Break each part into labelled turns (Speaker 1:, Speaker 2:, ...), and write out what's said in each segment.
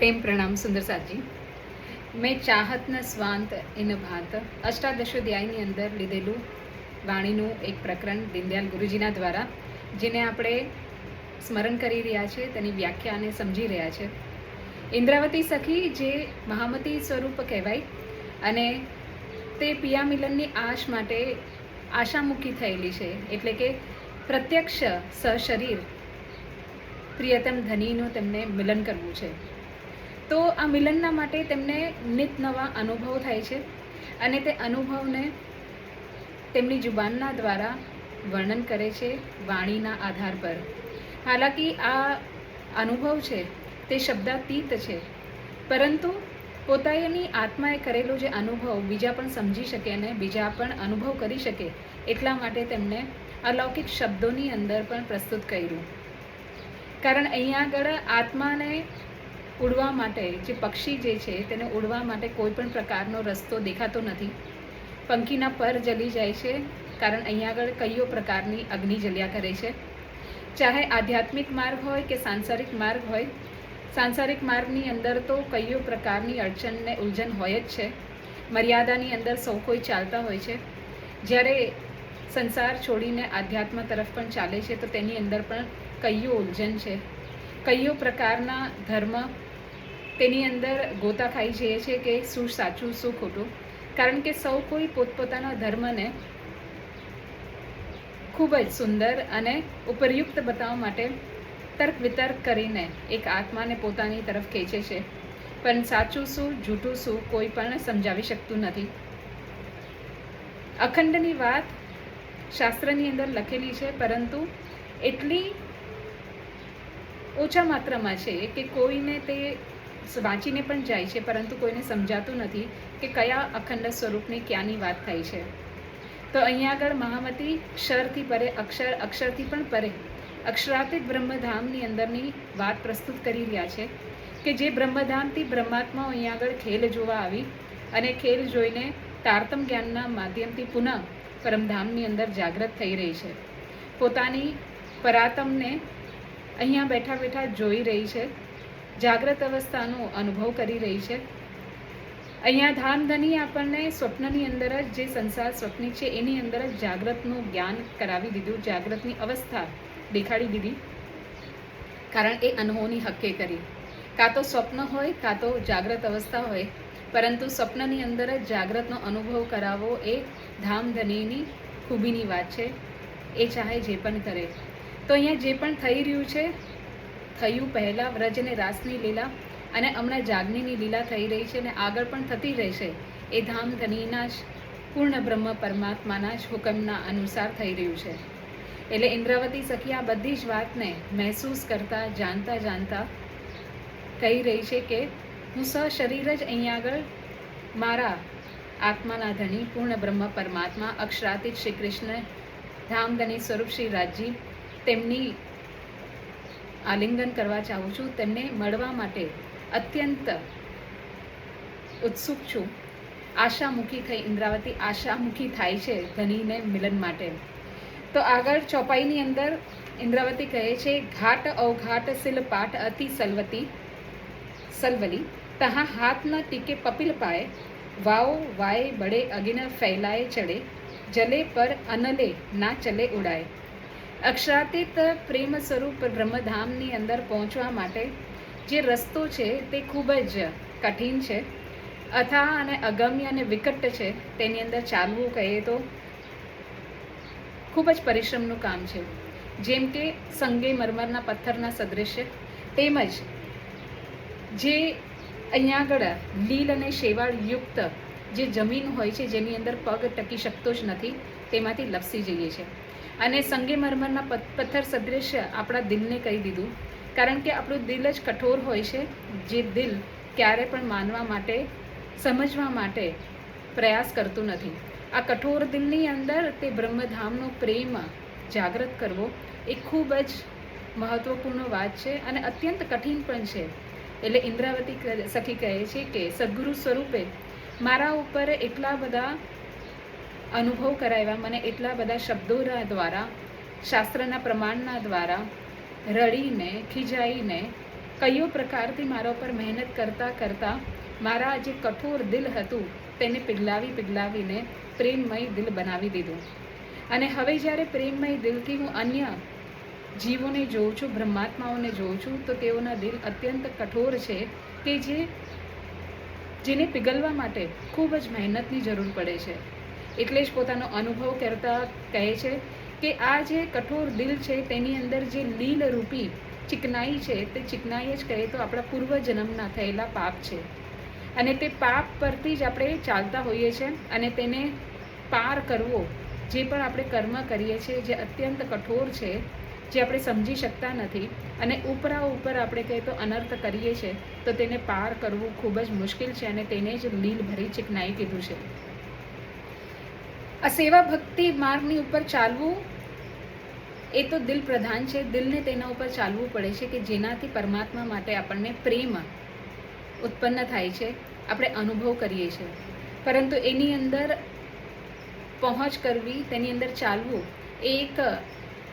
Speaker 1: प्रेम प्रणाम सुंदर साथ जी। મેં ચાહતના સ્વાંત ઇન ભાત અષ્ટાદશોધ્યાયની અંદર લીધેલું વાણીનું એક પ્રકરણ દીનદયાલ ગુરુજીના દ્વારા જેને આપણે સ્મરણ કરી રહ્યા છે, તેની વ્યાખ્યાને સમજી રહ્યા છે. ઇન્દ્રાવતી સખી જે મહામતી સ્વરૂપ કહેવાય અને તે પિયા મિલનની આશ માટે આશામુખી થયેલી છે, એટલે કે પ્રત્યક્ષ સશરીર પ્રિયતમ ધનીનું તેમને મિલન કરવું છે. તો આ મિલનના માટે તેમને નિત નવા અનુભવ થાય છે અને તે અનુભવને તેમની જુબાનના દ્વારા વર્ણન કરે છે વાણીના આધાર પર. હાલાકી આ અનુભવ છે તે શબ્દાતીત છે, પરંતુ પોતાની આત્માએ કરેલો જે અનુભવ બીજા પણ સમજી શકે અને બીજા પણ અનુભવ કરી શકે એટલા માટે તેમને અલૌકિક શબ્દોની અંદર પણ પ્રસ્તુત કર્યું. કારણ અહીંયા આગળ આત્માને ઉડવા માટે, જે પક્ષી જે છે તેને ઉડવા માટે કોઈ પણ પ્રકારનો રસ્તો દેખાતો નથી. પંખીના પર જલી જાય છે, કારણ અહીંયા આગળ કયો પ્રકારની અગ્નિ જલ્યા કરે છે. ચાહે આધ્યાત્મિક માર્ગ હોય કે સાંસારિક માર્ગ હોય, સાંસારિક માર્ગની અંદર તો કયો પ્રકારની અડચણ ને ઉલઝન હોય જ છે. મર્યાદાની અંદર સૌ કોઈ ચાલતા હોય છે. જ્યારે સંસાર છોડીને આધ્યાત્મ તરફ પણ ચાલે છે તો તેની અંદર પણ કયો ઉલઝન છે, કયો પ્રકારના ધર્મ તેની અંદર ગોતા ખાઈ જઈએ છે કે શું સાચું શું ખોટું. કારણ કે સૌ કોઈ પોતપોતાના ધર્મને ખૂબ જ સુંદર અને ઉપરયુક્ત બતાવવા માટે તર્ક વિતર્ક કરીને એક આત્માને પોતાની તરફ ખેંચે છે, પણ સાચું શું જૂઠું શું કોઈ પણ સમજાવી શકતું નથી. અખંડની વાત શાસ્ત્રની અંદર લખેલી છે, પરંતુ એટલી ઓછા માત્રામાં છે કે કોઈને તે વાંચીને પણ જાય છે, પરંતુ કોઈને સમજાતું નથી કે કયા અખંડ સ્વરૂપની ક્યાંની વાત થાય છે. તો અહીંયા આગળ મહામતી ક્ષરથી પરે, અક્ષરથી પણ પરે અક્ષરાતીત બ્રહ્મધામની અંદરની વાત પ્રસ્તુત કરી રહ્યા છે કે જે બ્રહ્મધામથી બ્રહ્માત્માઓ અહીંયા આગળ ખેલ જોવા આવી અને ખેલ જોઈને તારતમ જ્ઞાનના માધ્યમથી પુનઃ પરમધામની અંદર જાગૃત થઈ રહી છે. પોતાની પરાતમને અહીંયા બેઠા બેઠા જોઈ રહી છે, જાગ્રત અવસ્થાનો અનુભવ કરી રહી છે. અહીંયા ધામધની આપણને સ્વપ્નની અંદર જ, જે સંસાર સ્વપ્નિક છે એની અંદર જ જાગ્રતનું જ્ઞાન કરાવી દીધું, જાગ્રતની અવસ્થા દેખાડી દીધી. કારણ એ અનહોની હક્કે કરી, કાં તો સ્વપ્ન હોય કાં તો જાગ્રત અવસ્થા હોય, પરંતુ સ્વપ્નની અંદર જ જાગ્રતનો અનુભવ કરાવવો એ ધામધનીની ખૂબીની વાત છે. એ ચાહે જે પણ કરે. તો અહીંયા જે પણ થઈ રહ્યું છે, થયું પહેલાં વ્રજ અને રાસની લીલા અને હમણાં જાગનીની લીલા થઈ રહી છે અને આગળ પણ થતી રહેશે, એ ધામધનીના જ પૂર્ણ બ્રહ્મ પરમાત્માના જ હુકમના અનુસાર થઈ રહ્યું છે. એટલે ઇન્દ્રાવતી સખી આ બધી જ વાતને મહેસૂસ કરતા જાણતા કહી રહી છે કે હું સશરીર જ અહીંયા આગળ મારા આત્માના ધણી પૂર્ણ બ્રહ્મ પરમાત્મા અક્ષરાતીત શ્રી કૃષ્ણ ધામધની સ્વરૂપ શ્રી રાજજી તેમની આલિંગન કરવા ચાહું છું. તેમને મળવા માટે અત્યંત ઉત્સુક છું. આશામુખી થઈ ઇન્દ્રાવતી આશામુખી થાય છે ધનીને મિલન માટે. તો આગળ ચોપાઈની અંદર ઇન્દ્રાવતી કહે છે, ઘાટ અવઘાટ સિલ પાટ અતિ સલવલી તહા હાથ ન ટીકે પપિલ પાય વાઓ વાય બડે અગિન ફૈલાય ચડે જલે પર અનલે ના ચલે ઉડાય. અક્ષરાતીત પ્રેમ સ્વરૂપ બ્રહ્મધામની અંદર પહોંચવા માટે જે રસ્તો છે તે ખૂબ જ કઠિન છે, અથા અને અગમ્ય અને વિકટ છે. તેની અંદર ચાલવું કહીએ તો ખૂબ જ પરિશ્રમનું કામ છે. જેમ કે સંગે મરમરના પથ્થરના સદૃશ્ય, તેમજ જે અહીંયા આગળ લીલ અને શેવાળ યુક્ત જે જમીન હોય છે, જેની અંદર પગ ટકી શકતો જ નથી, તેમાંથી લપસી જઈએ છીએ. અને સંગે મરમરના પથ્થર સદૃશ્ય આપણા દિલને કહી દીધું, કારણ કે આપણું દિલ જ કઠોર હોય છે, જે દિલ ક્યારે પણ માનવા માટે, સમજવા માટે પ્રયાસ કરતું નથી. આ કઠોર દિલની અંદર તે બ્રહ્મધામનો પ્રેમ જાગૃત કરવો એ ખૂબ જ મહત્વપૂર્ણ વાત છે અને અત્યંત કઠિન પણ છે. એટલે ઇન્દ્રાવતી સખી કહે છે કે સદગુરુ સ્વરૂપે મારા ઉપર એટલા બધા અનુભવ કરાવ્યા, મને એટલા બધા શબ્દો દ્વારા, શાસ્ત્રના પ્રમાણના દ્વારા રડીને ખીજાઈને કયો પ્રકારથી મારા ઉપર મહેનત કરતાં કરતાં મારા જે કઠોર દિલ હતું તેને પીગલાવીને પ્રેમમય દિલ બનાવી દીધું. અને હવે જ્યારે પ્રેમમય દિલથી હું અન્ય જીવોને જોઉં છું, બ્રહ્માત્માઓને જોઉં છું, તો તેઓના દિલ અત્યંત કઠોર છે કે જેને પીગળવા માટે ખૂબ જ મહેનતની જરૂર પડે છે. એટલે જ પોતાનો અનુભવ કરતા કહે છે કે આ જે કઠોર દિલ છે તેની અંદર જે લીલ રૂપી ચિકનાઈ છે, તે ચિકનાઈ જ કહે તો આપણા પૂર્વજન્મના થયેલા પાપ છે. અને તે પાપ પરથી જ આપણે ચાલતા હોઈએ છીએ. અને તેને પાર કરવો, જે પણ આપણે કર્મ કરીએ છીએ જે અત્યંત કઠોર છે, જે આપણે સમજી શકતા નથી, અને ઉપર આપણે કહીએ તો અનર્થ કરીએ છીએ, તો તેને પાર કરવું ખૂબ જ મુશ્કેલ છે. અને તેને જ લીલ ભરી ચિકનાઈ કીધું છે. આ સેવા ભક્તિ માર્ગની ઉપર ચાલવું એ તો દિલ પ્રધાન છે. દિલને તેના ઉપર ચાલવું પડે છે કે જેનાથી પરમાત્મા માટે આપણને પ્રેમ ઉત્પન્ન થાય છે, આપણે અનુભવ કરીએ છીએ. પરંતુ એની અંદર પહોંચ કરવી, તેની અંદર ચાલવું એ એક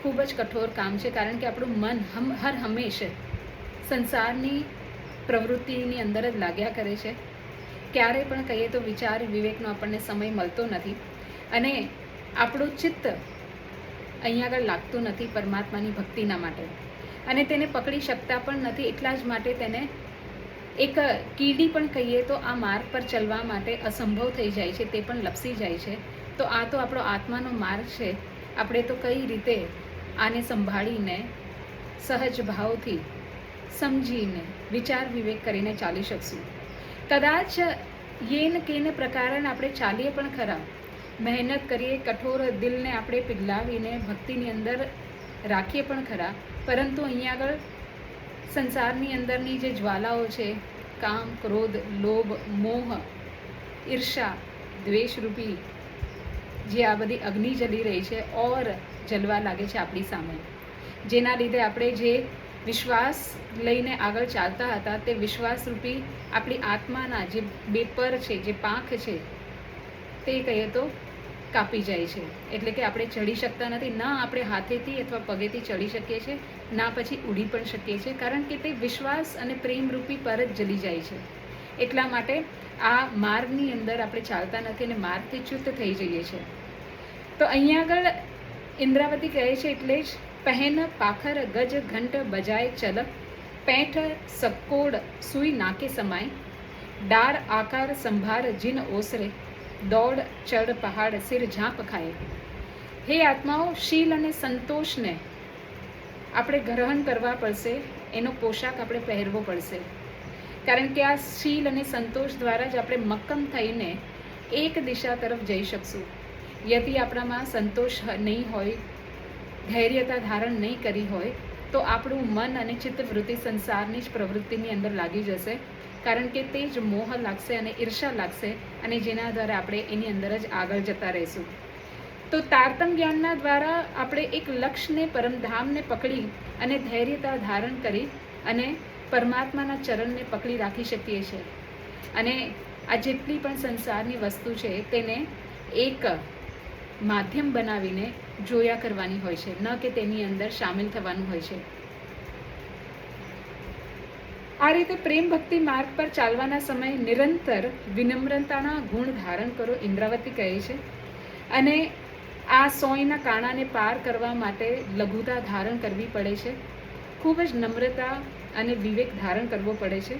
Speaker 1: ખૂબ જ કઠોર કામ છે. કારણ કે આપણું મન હર હંમેશા સંસારની પ્રવૃત્તિની અંદર જ લાગ્યા કરે છે. ક્યારે પણ કહીએ તો વિચાર વિવેકનો આપણને સમય મળતો નથી. અને આપણું ચિત્ત અહીંયા આગળ લાગતું નથી પરમાત્માની ભક્તિના માટે, અને તેને પકડી શકતા પણ નથી. એટલા જ માટે તેને એક કીડી પણ કહીએ તો આ માર્ગ પર ચાલવા માટે અસંભવ થઈ જાય છે, તે પણ લપસી જાય છે. તો આ તો આપણો આત્માનો માર્ગ છે. આપણે તો કઈ રીતે આને સંભાળીને સહજ ભાવથી સમજીને વિચાર વિવેક કરીને ચાલી શકશું. કદાચ યેન કેન પ્રકારે આપણે ચાલીએ પણ ખરા, મહેનત કરીએ, કઠોર દિલને આપણે પીગલાવીને ભક્તિની અંદર રાખીએ પણ ખરા, પરંતુ અહીંયા આગળ સંસારની અંદરની જે જ્વાલાઓ છે, કામ, ક્રોધ, લોભ, મોહ, ઈર્ષા, દ્વેષરૂપી જે આ બધી અગ્નિ જલી રહી છે ઓર જલવા લાગે છે આપણી સામે, જેના લીધે આપણે જે વિશ્વાસ લઈને આગળ ચાલતા હતા તે વિશ્વાસરૂપી આપણી આત્માના જે બે પર છે, જે પાંખ છે, તે કહીએ તો કાપી જાય છે. એટલે કે આપણે ચડી શકતા નથી. ના આપણે હાથેથી અથવા પગેથી ચડી શકીએ છીએ, ના પછી ઉડી પણ શકીએ છીએ, કારણ કે તે વિશ્વાસ અને પ્રેમરૂપી પર જ જલી જાય છે. એટલા માટે આ માર્ગની અંદર આપણે ચાલતા નથી અને માર્ગથી ચ્યુત થઈ જઈએ છીએ. તો અહીંયા આગળ ઇન્દ્રાવતી કહે છે એટલે જ પહેન પાખર ગજ ઘંટ બજાય ચલ, પેઠ સક્કોડ સુઈ નાકે સમાય, ડાર આકાર સંભાર જીન ઓસરે, દોડ ચડ પહાડ સિર ઝાંપ ખાય. હે આત્માઓ, શીલ અને સંતોષને આપણે ગ્રહણ કરવા પડશે, એનો પોશાક આપણે પહેરવો પડશે. કારણ કે આ શીલ અને સંતોષ દ્વારા જ આપણે મક્કમ થઈને એક દિશા તરફ જઈ શકશું. યદિ આપણામાં સંતોષ નહીં હોય, ધૈર્યતા ધારણ નહીં કરી હોય, તો આપણું મન અને ચિત્તવૃત્તિ સંસારની જ પ્રવૃત્તિની અંદર લાગી જશે. કારણ કે તે જ મોહ લાગશે અને ઈર્ષા લાગશે, અને જેના દ્વારા આપણે એની અંદર જ આગળ જતા રહીશું. તો તારતમ જ્ઞાનના દ્વારા આપણે એક લક્ષ્યને, પરમધામને પકડી અને ધૈર્યતા ધારણ કરી અને પરમાત્માના ચરણને પકડી રાખી શકીએ છીએ. અને આ જેટલી પણ સંસારની વસ્તુ છે તેને એક માધ્યમ બનાવીને જોયા કરવાની હોય છે, ન કે તેની અંદર સામેલ થવાનું હોય છે. આ રીતે પ્રેમ ભક્તિ માર્ગ પર ચાલવાના સમયે નિરંતર વિનમ્રતાના ગુણ ધારણ કરો, ઇન્દ્રાવતી કહે છે. અને આ સોયના કાણાને પાર કરવા માટે લઘુતા ધારણ કરવી પડે છે. ખૂબ જ નમ્રતા અને વિવેક ધારણ કરવો પડે છે.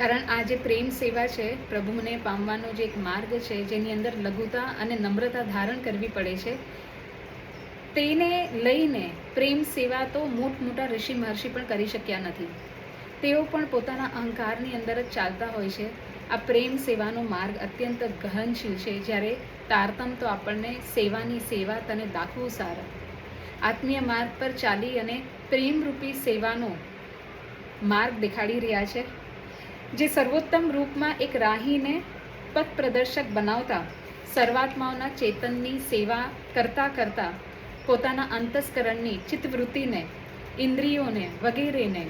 Speaker 1: કારણ આ જે પ્રેમ સેવા છે, પ્રભુને પામવાનો જે એક માર્ગ છે, જેની અંદર લઘુતા અને નમ્રતા ધારણ કરવી પડે છે, તેને લઈને પ્રેમ સેવા તો મોટા ઋષિ મહર્ષિ પણ કરી શક્યા નથી. તેઓ પણ પોતાના અહંકારની અંદર જ ચાલતા હોય છે. આ પ્રેમ સેવાનો માર્ગ અત્યંત ગહનશીલ છે. જ્યારે તારતમ તો આપણને સેવાની સેવા તને દાખવું સારા, આત્મીય માર્ગ પર ચાલી અને પ્રેમરૂપી સેવાનો માર્ગ દેખાડી રહ્યા છે, જે સર્વોત્તમ રૂપમાં એક રાહીને પથ પ્રદર્શક બનાવતા સર્વાત્માઓના ચેતનની સેવા કરતાં પોતાના અંતસ્કરણની ચિત્તવૃત્તિને, ઇન્દ્રિયોને વગેરેને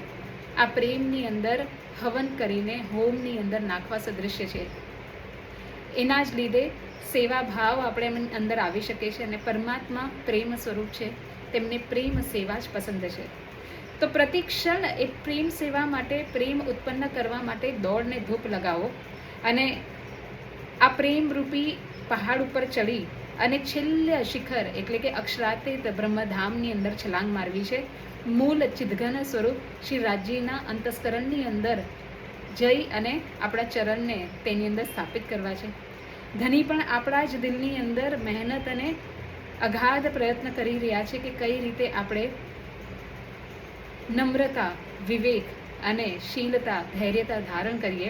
Speaker 1: આ પ્રેમની અંદર હવન કરીને હોમની અંદર નાખવા સદૃશ્ય છે. એના જ લીધે સેવા ભાવ આપણે અંદર આવી શકે છે. અને પરમાત્મા પ્રેમ સ્વરૂપ છે, તેમને પ્રેમ સેવા જ પસંદ છે. તો પ્રતિક્ષણ એ પ્રેમ સેવા માટે, પ્રેમ ઉત્પન્ન કરવા માટે દોડને ધૂપ લગાવો અને આ પ્રેમરૂપી પહાડ ઉપર ચડી અને છેલ્લે શિખર એટલે કે અક્ષરાતીત બ્રહ્મધામની અંદર છલાંગ મારવી છે. મૂળ ચિદઘન સ્વરૂપ શ્રી રાજ્યના અંતસ્કરણની અંદર જઈ અને આપણા ચરણને તેની અંદર સ્થાપિત કરવા છે. ધની પણ આપણા જ દિલની અંદર મહેનત અને અગાધ પ્રયત્ન કરી રહ્યા છે કે કઈ રીતે આપણે નમ્રતા, વિવેક અને શીલતા, ધૈર્યતા ધારણ કરીએ.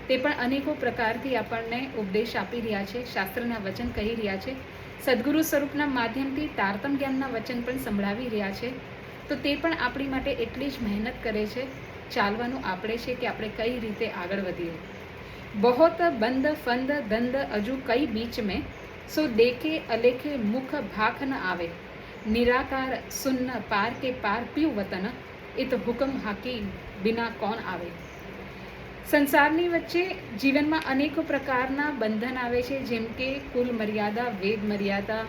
Speaker 1: તે પણ અનેકો પ્રકારથી આપણને ઉપદેશ આપી રહ્યા છે, શાસ્ત્રના વચન કહી રહ્યા છે, સદગુરુ સ્વરૂપના માધ્યમથી તારતમ જ્ઞાનના વચન પણ સંભળાવી રહ્યા છે. તો તે પણ આપણી માટે એટલી જ મહેનત કરે છે. ચાલવાનું આપણે છે કે આપણે કઈ રીતે આગળ વધીએ. બહોત બંદ ફંદ દંદ અજુ કઈ બીચ મેં સો દેખે અલેખે મુખ ભાખ ન આવે નિરાકાર સુન્ન પાર કે પાર પીવ વતન ઇત હુકમ હાકી બિના કોણ આવે. સંસારની વચ્ચે જીવનમાં અનેકો પ્રકારના બંધન આવે છે, જેમ કે કુલ મર્યાદા, વેદ મર્યાદા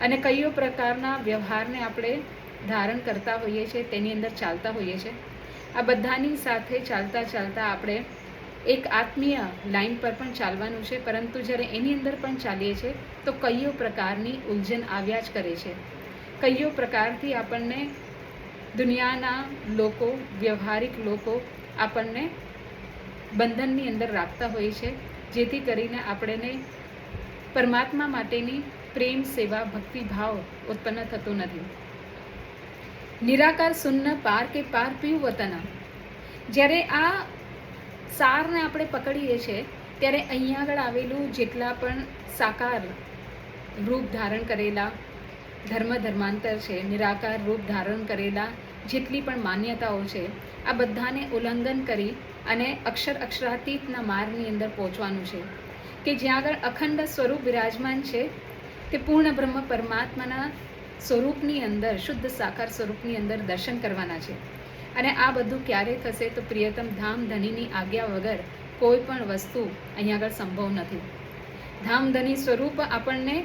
Speaker 1: અને કયો પ્રકારના વ્યવહારને આપણે ધારણ કરતા હોઈએ છીએ, તેની અંદર ચાલતા હોઈએ છીએ. આ બધાની સાથે ચાલતા ચાલતા આપણે એક આત્મીય લાઈન પર પણ ચાલવાનું છે, પરંતુ જ્યારે એની અંદર પણ ચાલીએ છીએ તો કયો પ્રકારની ઉલઝન આવ્યા જ કરે છે. કયો પ્રકારથી આપણને દુનિયાના લોકો, વ્યવહારિક લોકો આપણને બંધનની અંદર રાખતા હોય છે, જેથી કરીને આપણને પરમાત્મા માટેની પ્રેમ, સેવા, ભક્તિભાવ ઉત્પન્ન થતો નથી. નિરાકાર શૂન્ય પાર કે પાર પીવ વતન. જ્યારે આ સારને આપણે પકડીએ છીએ ત્યારે અહીંયા આગળ આવેલું જેટલા પણ સાકાર રૂપ ધારણ કરેલા ધર્માંતર છે, નિરાકાર રૂપ ધારણ કરેલા જેટલી પણ માન્યતાઓ છે, આ બધાને ઉલ્લંઘન કરી અને અક્ષરાતીતના માર્ગની અંદર પહોંચવાનું છે કે જ્યાં આગળ અખંડ સ્વરૂપ વિરાજમાન છે. તે પૂર્ણ બ્રહ્મ પરમાત્માના સ્વરૂપની અંદર, શુદ્ધ સાકાર સ્વરૂપની અંદર દર્શન કરવાના છે. અને આ બધું ક્યારે થશે? તો પ્રિયતમ ધામ ધનીની આજ્ઞા વગર કોઈ પણ વસ્તુ અહીંયા આગળ સંભવ નથી. ધામધની સ્વરૂપ આપણને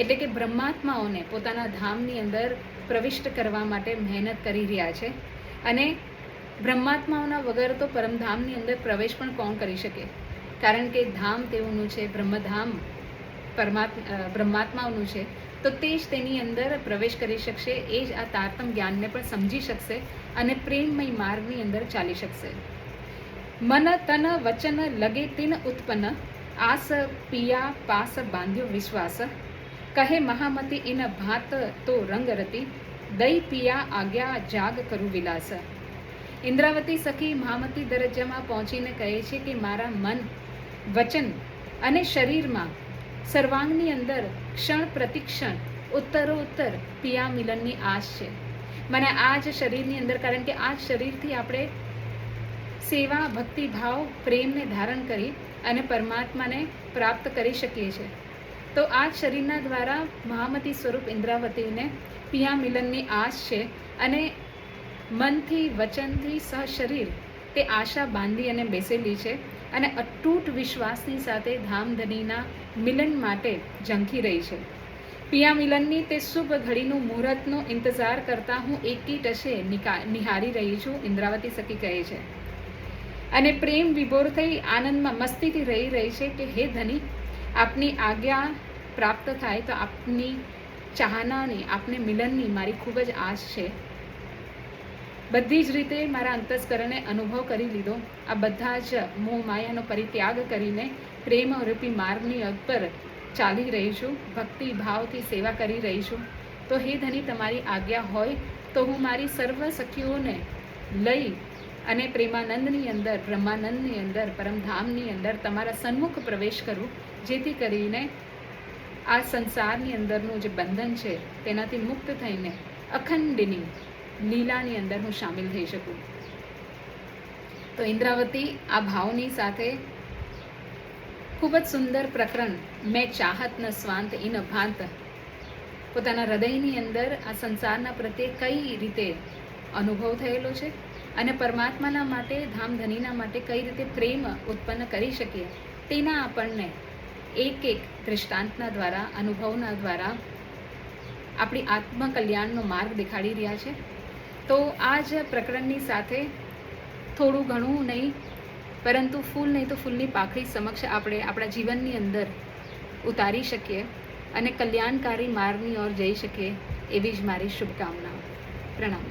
Speaker 1: એટલે કે બ્રહ્માત્માઓને પોતાના ધામની અંદર પ્રવિષ્ટ કરવા માટે મહેનત કરી રહ્યા છે. અને બ્રહ્માત્માઓના વગર તો પરમધામની અંદર પ્રવેશ પણ કોણ કરી શકે? કારણ કે ધામ તેઓનું છે, બ્રહ્મધામ બ્રહ્માત્માઓનું છે, તો તે જ તેની અંદર પ્રવેશ કરી શકશે. એ જ આ તારતમ જ્ઞાનને પણ સમજી શકશે અને પ્રેમમય માર્ગની અંદર ચાલી શકશે. મન તન વચન લગે તિન ઉત્પન્ન આસ પિયા પાસ બાંધ્યો વિશ્વાસ કહે મહામતી ઇન ભાત તો રંગરતી દઈ પિયા આજ્ઞા જાગ કરું વિલાસ. ઇન્દ્રાવતી સખી મહામતી દરજ્જામાં પહોંચીને કહે છે કે મારા મન, વચન અને શરીરમાં સર્વાંગની અંદર ક્ષણ પ્રતિક્ષણ ઉત્તરોત્તર પિયા મિલનની આશ છે. મને આ જ શરીરની અંદર, કારણ કે આ શરીરથી આપણે સેવા, ભક્તિભાવ, પ્રેમને ધારણ કરી અને પરમાત્માને પ્રાપ્ત કરી શકીએ છીએ. તો આ જ શરીરના દ્વારા મહામતી સ્વરૂપ ઇન્દ્રાવતીને પિયા મિલનની આશ છે. અને મનથી, વચનથી સહ શરીર તે આશા બાંધી અને બેસેલી છે અને અતૂટ વિશ્વાસની સાથે ધામધનીના મિલન માટે ઝંખી રહી છે. પિયા મિલનની તે શુભ ઘડીનું મુહૂર્તનો ઇંતજાર કરતા હું એકીટશે નિહારી રહી છું, ઇન્દ્રાવતી સખી કહે છે. અને પ્રેમ વિભોર થઈ આનંદમાં મસ્તીથી રહી છે કે હે ધની, આપની આજ્ઞા પ્રાપ્ત થાય તો આપની ચાહનાની, આપને મિલનની મારી ખૂબ જ આશ છે. બધી જ રીતે મારા અંતસ્કરણે અનુભવ કરી લીધો. આ બધા જ મોહ માયાનો પરિત્યાગ કરીને પ્રેમ રૂપી માર્ગની ઉપર ચાલી રહી છું, ભક્તિ ભાવથી સેવા કરી રહી છું. તો હે ધની, તમારી આજ્ઞા હોય તો હું મારી સર્વ સખીઓને લઈ અને પ્રેમાનંદની અંદર, બ્રહ્માનંદની અંદર, પરમધામની અંદર તમારા સન્મુખ પ્રવેશ કરું, જેથી કરીને આ સંસારની અંદરનું જે બંધન છે તેનાથી મુક્ત થઈને અખંડની લીલાની અંદર હું સામેલ થઈ શકું. તો ઇન્દ્રાવતી આ ભાવની સાથે ખૂબ જ સુંદર પ્રકરણ મેં ચાહત ન સ્વાંત ઇન ભાંત પોતાના હૃદયની અંદર આ સંસારના પ્રત્યે કઈ રીતે અનુભવ થયેલો છે અને પરમાત્માના માટે, ધામધનીના માટે કઈ રીતે પ્રેમ ઉત્પન્ન કરી શકીએ તેના આપણને એક એક દૃષ્ટાંતના દ્વારા, અનુભવના દ્વારા આપણી આત્મકલ્યાણનો માર્ગ દેખાડી રહ્યા છે. તો આ જ પ્રકરણની સાથે થોડું ઘણું નહીં, પરંતુ ફૂલ નહીં તો ફૂલની પાકડી સમક્ષ આપણે આપણા જીવનની અંદર ઉતારી શકીએ અને કલ્યાણકારી માર્ગની ઓર જઈ શકીએ, એવી જ મારી શુભકામનાઓ. પ્રણામ.